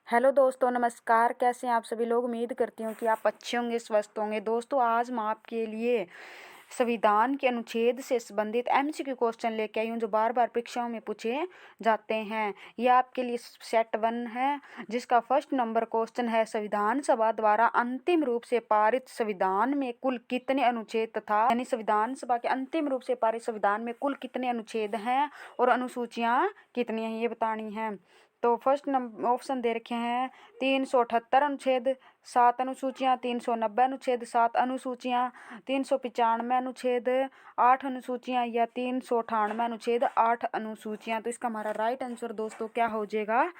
Hello दोस्तों, नमस्कार। कैसे हैं आप सभी लोग। उम्मीद करती हूँ कि आप अच्छे होंगे, स्वस्थ होंगे। दोस्तों, आज मैं आपके लिए संविधान के अनुच्छेद से संबंधित एमसीक्यू क्वेश्चन लेके आई हूँ जो बार बार परीक्षाओं में पूछे जाते हैं। ये आपके लिए सेट 1 है, जिसका फर्स्ट नंबर क्वेश्चन है, संविधान सभा द्वारा अंतिम रूप से पारित संविधान में कुल कितने अनुच्छेद तथा यानी संविधान सभा के अंतिम रूप से पारित संविधान में कुल कितने अनुच्छेद हैं और अनुसूचियाँ कितनी हैं, ये बतानी है। तो फर्स्ट नंबर ऑप्शन दे रखे हैं 378 अनुच्छेद, 7 अनुसूचियाँ, 390 अनुच्छेद, 7 अनुसूचियाँ, 395 अनुच्छेद, 8 अनुसूचियाँ या 398 अनुच्छेद, 8 अनुसूचियाँ। तो इसका हमारा राइट आंसर दोस्तों क्या हो जाएगा?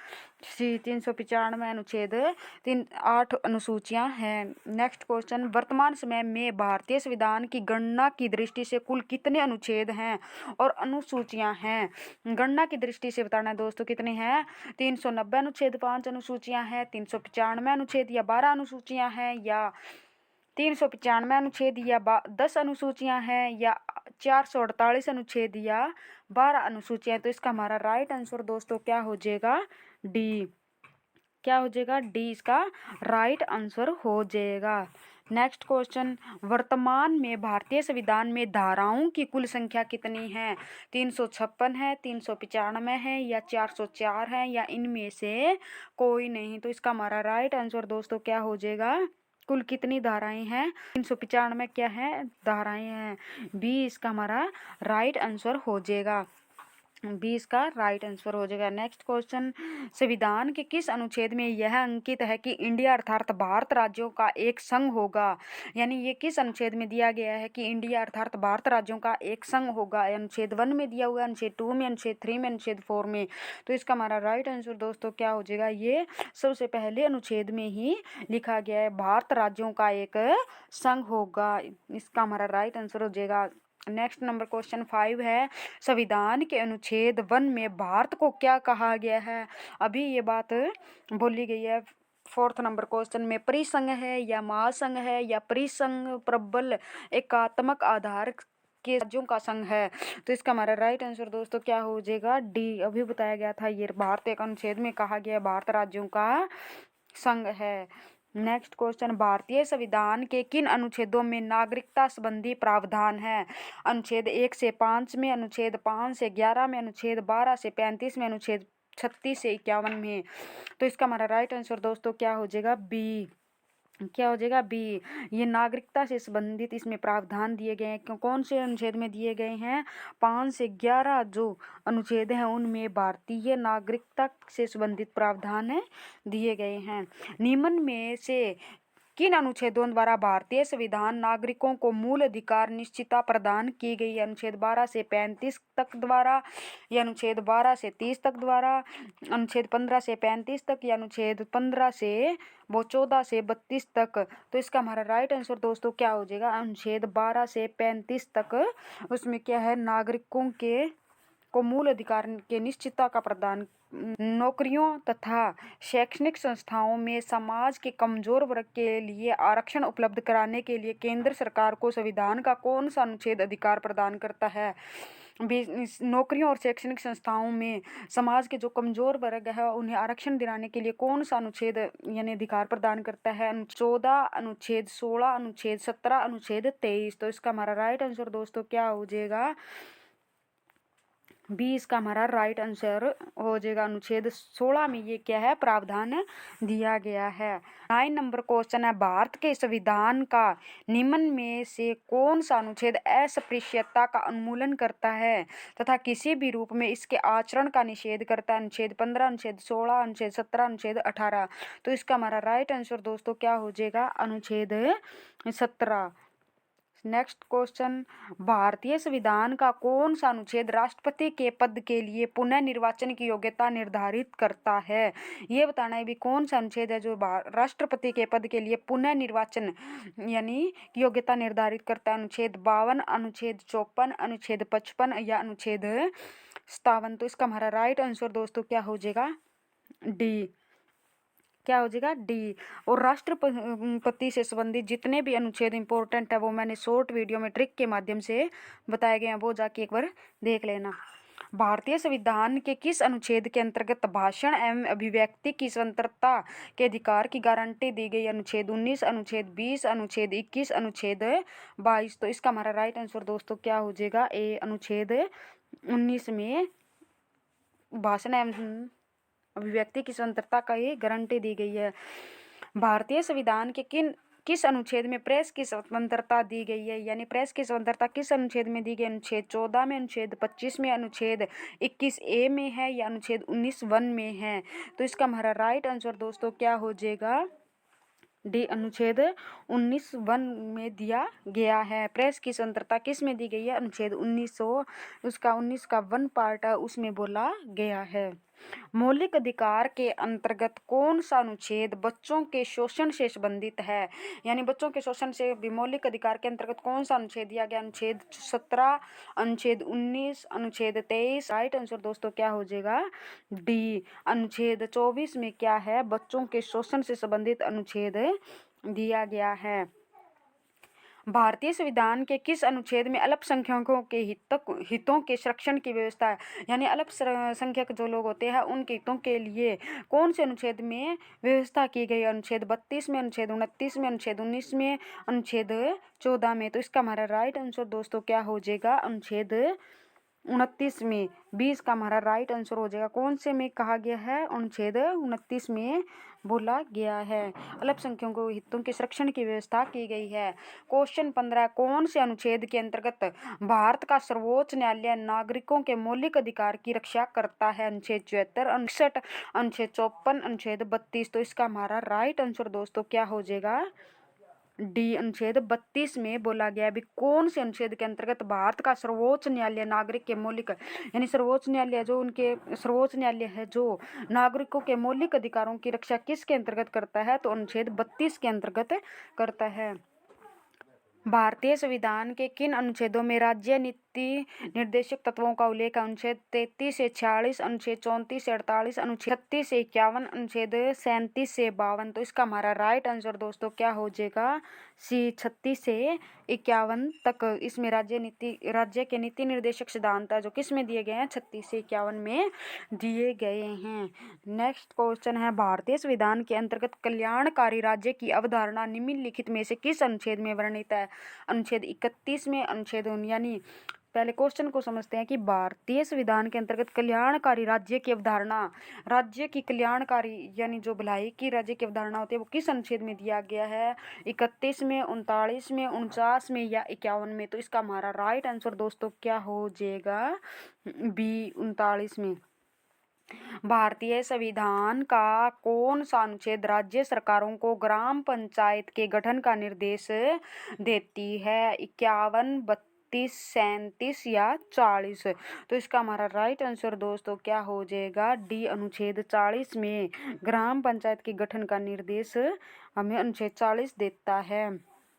सी 395 अनुच्छेद, 8 अनुसूचियाँ हैं। नेक्स्ट क्वेश्चन, वर्तमान समय में भारतीय संविधान की गणना की दृष्टि से कुल कितने अनुच्छेद हैं और अनुसूचियाँ हैं? गणना की दृष्टि से बताना है दोस्तों कितने हैं। 390 अनुच्छेद, 5 अनुसूचियां हैं, 395 अनुच्छेद या 12 अनुसूचियां हैं, या 395 अनुच्छेद या 10 अनुसूचियां हैं, या 448 अनुच्छेद या 12 अनुसूचियां। तो इसका हमारा राइट आंसर दोस्तों क्या हो जाएगा? डी। क्या हो जाएगा? डी इसका राइट आंसर हो जाएगा। नेक्स्ट क्वेश्चन, वर्तमान में भारतीय संविधान में धाराओं की कुल संख्या कितनी है? 356 है, 395 है, या 404 है, या इनमें से कोई नहीं। तो इसका हमारा राइट आंसर दोस्तों क्या हो जाएगा? कुल कितनी धाराएं हैं? 395 क्या है? धाराएं हैं। बी इसका हमारा राइट आंसर हो जाएगा। 20 का राइट आंसर हो जाएगा। नेक्स्ट क्वेश्चन, संविधान के किस अनुच्छेद में यह अंकित है कि इंडिया अर्थात भारत राज्यों का एक संघ होगा? यानी ये किस अनुच्छेद में दिया गया है कि इंडिया अर्थात भारत राज्यों का एक संघ होगा? अनुच्छेद 1 में दिया हुआ है, अनुच्छेद 2 में, अनुच्छेद 3 में, अनुच्छेद 4 में। तो इसका हमारा राइट आंसर दोस्तों क्या हो जाएगा? ये सबसे पहले अनुच्छेद में ही लिखा गया है, भारत राज्यों का एक संघ होगा। इसका हमारा राइट आंसर हो जाएगा। नेक्स्ट नंबर क्वेश्चन 5 है, संविधान के अनुच्छेद 1 में भारत को क्या कहा गया है? अभी ये बात बोली गई है। फोर्थ नंबर क्वेश्चन में परिसंघ है या महासंघ है या परिसंघ प्रबल एकात्मक आधार के राज्यों का संघ है? तो इसका हमारा राइट आंसर दोस्तों क्या हो जाएगा? डी। अभी बताया गया था, ये भारत एक अनुच्छेद में कहा गया भारत राज्यों का संघ है। नेक्स्ट क्वेश्चन, भारतीय संविधान के किन अनुच्छेदों में नागरिकता संबंधी प्रावधान है? अनुच्छेद 1 से 5 में, अनुच्छेद 5 से 11 में, अनुच्छेद 12 से 35 में, अनुच्छेद 36 से 51 में। तो इसका हमारा राइट आंसर दोस्तों क्या हो जाएगा? बी। क्या हो जाएगा? बी। ये नागरिकता से संबंधित इसमें प्रावधान दिए गए हैं। कौन से अनुच्छेद में दिए गए हैं? 5 से 11 जो अनुच्छेद हैं उनमें भारतीय नागरिकता से संबंधित प्रावधान है दिए गए हैं। निम्न में से किन अनुच्छेदों द्वारा भारतीय संविधान नागरिकों को मूल अधिकार निश्चितता प्रदान की गई है? अनुच्छेद 12 से 35 तक द्वारा, या अनुच्छेद 12 से 30 तक द्वारा, अनुच्छेद 15 से 35 तक, या अनुच्छेद 15 से 14 से 32 तक। तो इसका हमारा राइट आंसर दोस्तों क्या हो जाएगा? अनुच्छेद 12 से 35 तक। उसमें क्या है? नागरिकों के को मूल अधिकार के निश्चितता का प्रदान, नौकरियों तथा शैक्षणिक संस्थाओं में समाज के कमजोर वर्ग के लिए आरक्षण उपलब्ध कराने के लिए केंद्र सरकार को संविधान का कौन सा अनुच्छेद अधिकार प्रदान करता है? नौकरियों और शैक्षणिक संस्थाओं में समाज के जो कमजोर वर्ग है उन्हें आरक्षण दिलाने के लिए कौन सा अनुच्छेद यानी अधिकार प्रदान करता है? 14, अनुच्छेद 16, अनुच्छेद 17, अनुच्छेद 23। तो इसका हमारा राइट आंसर दोस्तों क्या हो जाएगा? 20 का हमारा राइट आंसर हो जाएगा। अनुच्छेद 16 में ये क्या है? प्रावधान दिया गया है। 9 नंबर क्वेश्चन है, भारत के संविधान का निम्न में से कौन सा अनुच्छेद अस्पृश्यता का उन्मूलन करता है तथा किसी भी रूप में इसके आचरण का निषेध करता है? अनुच्छेद 15, अनुच्छेद 16, अनुच्छेद 17, अनुच्छेद 18। तो इसका हमारा राइट आंसर दोस्तों क्या हो जाएगा? अनुच्छेद 17। नेक्स्ट क्वेश्चन, भारतीय संविधान का कौन सा अनुच्छेद राष्ट्रपति के पद के लिए पुनः निर्वाचन की योग्यता निर्धारित करता है? ये बताना है भी कौन सा अनुच्छेद है जो राष्ट्रपति के पद के लिए पुनः निर्वाचन यानी योग्यता निर्धारित करता है? अनुच्छेद 52, अनुच्छेद 54, अनुच्छेद 55 या अनुच्छेद 57। तो इसका हमारा राइट आंसर दोस्तों क्या हो जाएगा? डी। क्या हो जाएगा? डी। और राष्ट्रपति से संबंधित जितने भी अनुच्छेद इंपॉर्टेंट है वो मैंने शॉर्ट वीडियो में ट्रिक के माध्यम से बताए गए हैं, वो जाके एक बार देख लेना। भारतीय संविधान के किस अनुच्छेद के अंतर्गत भाषण एवं अभिव्यक्ति की स्वतंत्रता के अधिकार की गारंटी दी गई? अनुच्छेद 19, अनुच्छेद 20, अनुच्छेद 21, अनुच्छेद 22। तो इसका हमारा राइट आंसर दोस्तों क्या हो जाएगा? ए, अनुच्छेद 19 में भाषण एवं अभिव्यक्ति की स्वतंत्रता का ये गारंटी दी गई है। भारतीय संविधान के किस अनुच्छेद में प्रेस की स्वतंत्रता दी गई है? यानी प्रेस की स्वतंत्रता किस अनुच्छेद में दी गई? अनुच्छेद 14 में, अनुच्छेद 25 में, अनुच्छेद 21A में है या अनुच्छेद 19(1) में है? तो इसका हमारा राइट आंसर दोस्तों क्या हो जाएगा? डी, अनुच्छेद 19(1) में दिया गया है। प्रेस की स्वतंत्रता किस में दी गई है? अनुच्छेद 1900 उसका 19 का 1 पार्ट है उसमें बोला गया है। मौलिक अधिकार के अंतर्गत कौन सा अनुच्छेद बच्चों के शोषण से संबंधित है? यानी बच्चों के शोषण से भी मौलिक अधिकार के अंतर्गत कौन सा अनुच्छेद दिया गया? अनुच्छेद 17, अनुच्छेद 19, अनुच्छेद 23। राइट आंसर दोस्तों क्या हो जाएगा? डी, अनुच्छेद 24 में क्या है? बच्चों के शोषण से संबंधित अनुच्छेद दिया गया है। भारतीय संविधान के किस अनुच्छेद में अल्पसंख्यकों के हितों के संरक्षण की व्यवस्था है? यानी अल्पसंख्यक जो लोग होते हैं उनके हितों के लिए कौन से अनुच्छेद में व्यवस्था की गई? अनुच्छेद 32 में, अनुच्छेद 29 में, अनुच्छेद 19 में, अनुच्छेद 14 में। तो इसका हमारा राइट आंसर दोस्तों क्या हो जाएगा? अनुच्छेद 29 में। 20 का हमारा राइट आंसर हो जाएगा। कौन से में कहा गया है? अनुच्छेद 29 में बोला गया है। अल्पसंख्यकों को हितों के संरक्षण की व्यवस्था की गई है। क्वेश्चन 15, कौन से अनुच्छेद के अंतर्गत भारत का सर्वोच्च न्यायालय नागरिकों के मौलिक अधिकार की रक्षा करता है? अनुच्छेद 74, 59, अनुच्छेद 54, अनुच्छेद 32। तो इसका हमारा राइट आंसर दोस्तों क्या हो जाएगा? डी, अनुच्छेद 32 में बोला गया है। कौन से अनुच्छेद के अंतर्गत भारत का सर्वोच्च न्यायालय नागरिक के मौलिक, यानी सर्वोच्च न्यायालय जो उनके सर्वोच्च न्यायालय है जो नागरिकों के मौलिक अधिकारों की रक्षा किसके अंतर्गत करता है? तो अनुच्छेद 32 के अंतर्गत करता है। भारतीय संविधान के किन अनुच्छेदों में राज्य नीति निर्देशक तत्वों का उल्लेख है? अनुच्छेद 33 से 46, अनुच्छेद 34 से 48, अनुच्छेद 36 से 51, अनुच्छेद 37 से 52। तो इसका हमारा राइट आंसर दोस्तों क्या हो जाएगा? सी, 36 से 51 तक इसमें राज्य के नीति निर्देशक सिद्धांत जो किस में दिए गए हैं? 36 से 51 में दिए गए हैं। नेक्स्ट क्वेश्चन है, भारतीय संविधान के अंतर्गत कल्याणकारी राज्य की अवधारणा निम्नलिखित में से किस अनुच्छेद में वर्णित है? अनुच्छेद 31 में, अनुच्छेद, यानी पहले क्वेश्चन को समझते हैं कि भारतीय संविधान के अंतर्गत कल्याणकारी राज्य की अवधारणा, राज्य की कल्याणकारी यानी जो भलाई की राज्य की अवधारणा होती है वो किस अनुच्छेद में दिया गया है? 31 में, 39 में, 49 में या 51 में? तो इसका हमारा राइट आंसर दोस्तों क्या हो जाएगा? बी, 39 में। भारतीय संविधान का कौन सा अनुच्छेद राज्य सरकारों को ग्राम पंचायत के गठन का निर्देश देती है? 51, 32, 37 या 40? तो इसका हमारा राइट आंसर दोस्तों क्या हो जाएगा? डी, अनुच्छेद 40 में ग्राम पंचायत के गठन का निर्देश हमें अनुच्छेद 40 देता है।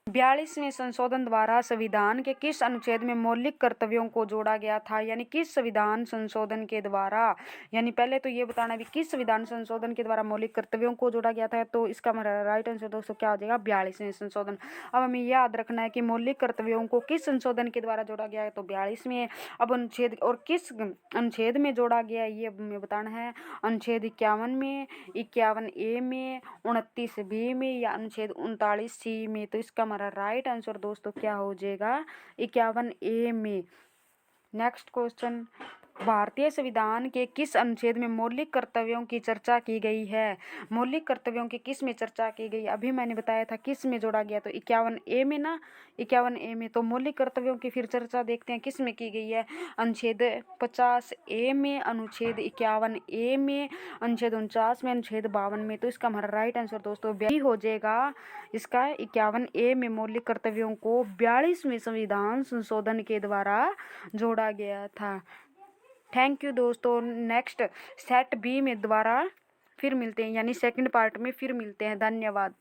42वें संशोधन द्वारा संविधान के किस अनुच्छेद में मौलिक कर्तव्यों को जोड़ा गया था? यानी किस संविधान संशोधन के द्वारा, यानी पहले तो ये बताना भी किस संविधान संशोधन के द्वारा मौलिक कर्तव्यों को जोड़ा गया था। तो इसका हमारा राइट आंसर दोस्तों क्या हो जाएगा? 42वें संशोधन। अब हमें याद रखना है कि मौलिक कर्तव्यों को किस संशोधन के द्वारा जोड़ा गया है? तो 42वें। अब अनुच्छेद और किस अनुच्छेद में जोड़ा गया है ये हमें बताना है। अनुच्छेद 51 में, 51A में, 29B में या अनुच्छेद 39C में? तो इसका हमारा राइट आंसर दोस्तों क्या हो जाएगा? 51A में। नेक्स्ट क्वेश्चन, भारतीय संविधान के किस अनुच्छेद में मौलिक कर्तव्यों की चर्चा की गई है? मौलिक कर्तव्यों की किस में चर्चा की गई? अभी मैंने बताया था किस में जोड़ा गया, तो 51A में ना, 51A में। तो मौलिक कर्तव्यों की फिर चर्चा देखते हैं किस में की गई है। अनुच्छेद 50A में, अनुच्छेद 51A में, अनुच्छेद 49 में, अनुच्छेद 52 में। तो इसका हमारा राइट आंसर दोस्तों भी हो जाएगा इसका 51A में मौलिक कर्तव्यों को 42वें संविधान संशोधन के द्वारा जोड़ा गया था। थैंक यू दोस्तों। नेक्स्ट सेट बी में दोबारा फिर मिलते हैं, यानी सेकंड पार्ट में फिर मिलते हैं। धन्यवाद।